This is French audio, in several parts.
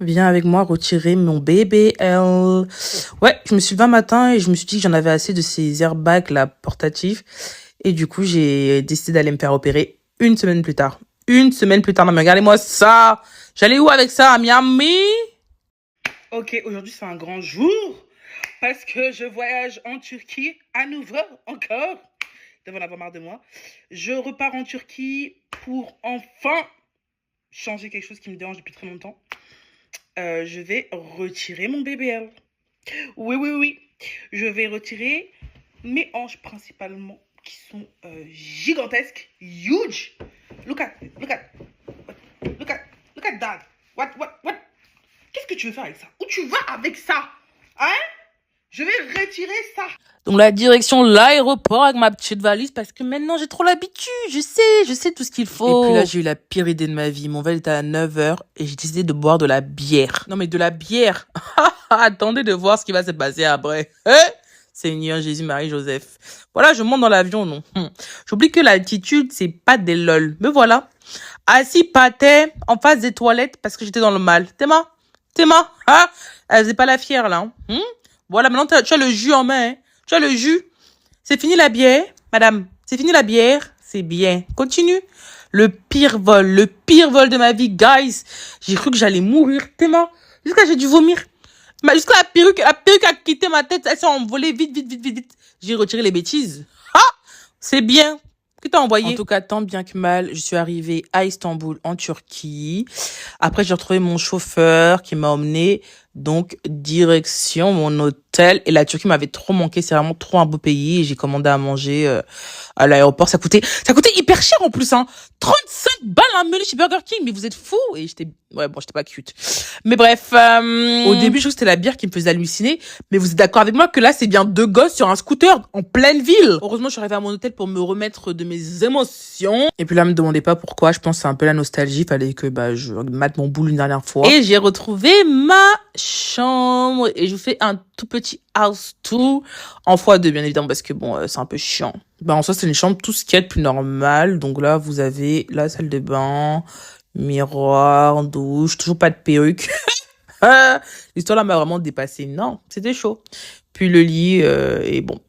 Viens avec moi retirer mon BBL. Ouais, je me suis levé un matin et je me suis dit que j'en avais assez de ces airbags là portatifs. Et du coup, j'ai décidé d'aller me faire opérer une semaine plus tard. Une semaine plus tard. Non mais regardez-moi ça. J'allais où avec ça? À Miami? Ok, aujourd'hui c'est un grand jour parce que je voyage en Turquie à nouveau encore. Ils devraient en avoir marre de moi. Je repars en Turquie pour enfin changer quelque chose qui me dérange depuis très longtemps. Je vais retirer mon BBL. Oui, oui, oui. Je vais retirer mes hanches principalement qui sont gigantesques. Huge. Look at, look at, look at, look at that. What? Qu'est-ce que tu veux faire avec ça? Où tu vas avec ça? Hein? Je vais retirer ça. Donc la direction l'aéroport avec ma petite valise parce que maintenant j'ai trop l'habitude, je sais tout ce qu'il faut. Et puis là j'ai eu la pire idée de ma vie, mon vol était à 9h et j'ai décidé de boire de la bière. Non mais de la bière. Attendez de voir ce qui va se passer après. Seigneur Jésus, Marie, Joseph. Voilà, je monte dans l'avion, non. J'oublie que l'altitude, c'est pas des lol. Me voilà. Assis par terre, en face des toilettes, parce que j'étais dans le mal. Théma, hein? Elle faisait pas la fière, là. Voilà, maintenant, tu as le jus en main, hein. Tu as le jus. C'est fini la bière, madame. C'est fini la bière. C'est bien. Continue. Le pire vol de ma vie, guys. J'ai cru que j'allais mourir. Théma, jusqu'à j'ai dû vomir. Jusqu'à la perruque a quitté ma tête. Elle s'est envolée vite. J'ai retiré les bêtises. Ah, c'est bien. Qui t'a envoyé? En tout cas, tant bien que mal, je suis arrivée à Istanbul, en Turquie. Après, j'ai retrouvé mon chauffeur qui m'a emmené, donc, direction mon hôtel. Et la Turquie m'avait trop manqué. C'est vraiment trop un beau pays. Et j'ai commandé à manger à l'aéroport. Ça coûtait hyper cher en plus, hein. 35 balles un menu chez Burger King. Mais vous êtes fous. Et j'étais pas cute. Mais bref, au début, je crois que c'était la bière qui me faisait halluciner. Mais vous êtes d'accord avec moi que là, c'est bien deux gosses sur un scooter en pleine ville. Heureusement, je suis arrivée à mon hôtel pour me remettre de mes émotions. Et puis là, me demandez pas pourquoi. Je pense que c'est un peu la nostalgie. Fallait que je mate mon boule une dernière fois. Et j'ai retrouvé ma chambre. Et je vous fais un tout petit house tour en x2, bien évidemment, parce que bon, c'est un peu chiant. En soi, c'est une chambre tout ce qu'il y a de plus normal. Donc là, vous avez la salle de bain, miroir, douche, toujours pas de perruque. L'histoire là m'a vraiment dépassé. Non, c'était chaud. Puis le lit, et bon.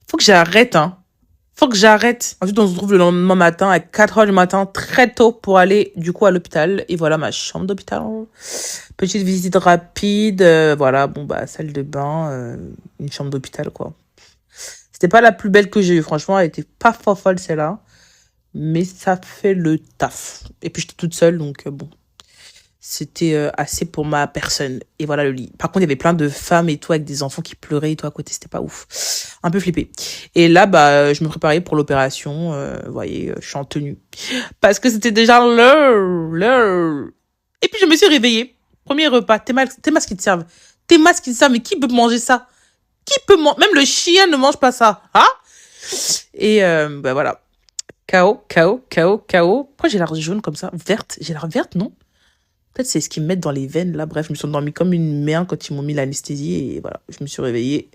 Faut que j'arrête, hein. Ensuite, on se retrouve le lendemain matin à 4h du matin, très tôt, pour aller, du coup, à l'hôpital. Et voilà ma chambre d'hôpital. Petite visite rapide. Voilà, salle de bain, une chambre d'hôpital, quoi. C'était pas la plus belle que j'ai eue. Franchement, elle était pas folle, celle-là. Mais ça fait le taf. Et puis, j'étais toute seule, donc bon. C'était assez pour ma personne. Et voilà le lit. Par contre, il y avait plein de femmes et tout avec des enfants qui pleuraient et tout à côté. C'était pas ouf. Un peu flippé. Et là, je me préparais pour l'opération. Vous voyez, je suis en tenue. Parce que c'était déjà l'heure. Et puis, je me suis réveillée. Premier repas. Tes masques qui te servent. Mais qui peut manger ça? Même le chien ne mange pas ça. Hein? Et voilà. KO. Pourquoi j'ai l'air jaune comme ça? Verte. J'ai l'air verte, non? Peut-être c'est ce qu'ils me mettent dans les veines, là. Bref, je me suis endormie comme une merde quand ils m'ont mis l'anesthésie. Et voilà, je me suis réveillée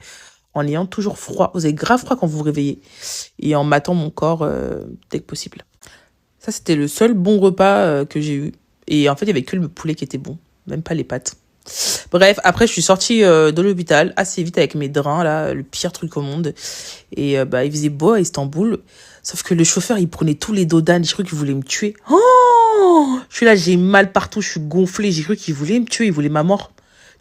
en ayant toujours froid. Vous avez grave froid quand vous vous réveillez. Et en matant mon corps dès que possible. Ça, c'était le seul bon repas que j'ai eu. Et en fait, il y avait que le poulet qui était bon. Même pas les pâtes. Bref, après, je suis sortie de l'hôpital assez vite avec mes drains, là. Le pire truc au monde. Et il faisait beau à Istanbul. Sauf que le chauffeur, il prenait tous les dodanes. J'ai cru qu'il voulait me tuer. Oh! Je suis là, j'ai mal partout, je suis gonflée. J'ai cru qu'il voulait me tuer, il voulait ma mort.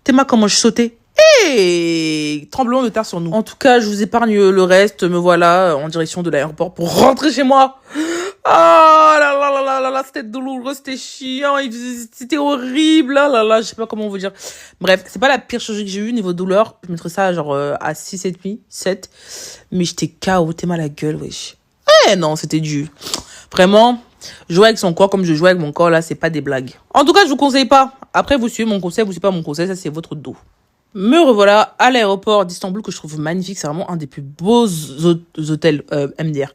Théma, comment je sautais. Hey! Tremblement de terre sur nous. En tout cas, je vous épargne le reste. Me voilà en direction de l'aéroport pour rentrer chez moi. Ah là, c'était douloureux, c'était chiant, c'était horrible. Je sais pas comment vous dire. Bref, c'est pas la pire chirurgie que j'ai eue niveau douleur. Je mettrais ça genre à 6,5, 7. Mais j'étais KO, Théma la gueule, wesh. Non, c'était dur. Vraiment, jouer avec son corps comme je jouais avec mon corps, là, c'est pas des blagues. En tout cas, je vous conseille pas. Après, vous suivez mon conseil, vous suivez pas mon conseil, ça, c'est votre dos. Me revoilà à l'aéroport d'Istanbul que je trouve magnifique. C'est vraiment un des plus beaux hôtels MDR.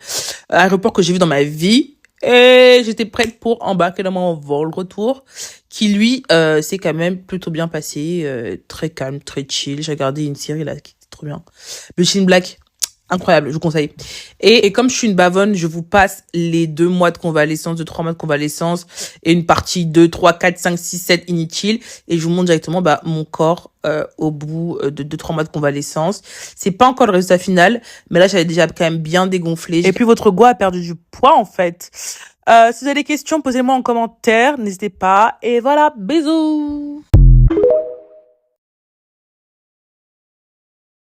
Aéroport que j'ai vu dans ma vie. Et j'étais prête pour embarquer dans mon vol retour. Qui, lui, s'est quand même plutôt bien passé. Très calme, très chill. J'ai regardé une série, là, qui était trop bien. Le Shin Black. Incroyable, je vous conseille. Et comme je suis une bavonne, je vous passe les 2 mois de convalescence, 2, 3 mois de convalescence et une partie 2, 3, 4, 5, 6, 7 inutile. Et je vous montre directement mon corps au bout de 2, 3 mois de convalescence. C'est pas encore le résultat final, mais là, j'avais déjà quand même bien dégonflé. Et puis, votre go a perdu du poids, en fait. Si vous avez des questions, posez-moi en commentaire. N'hésitez pas. Et voilà, bisous!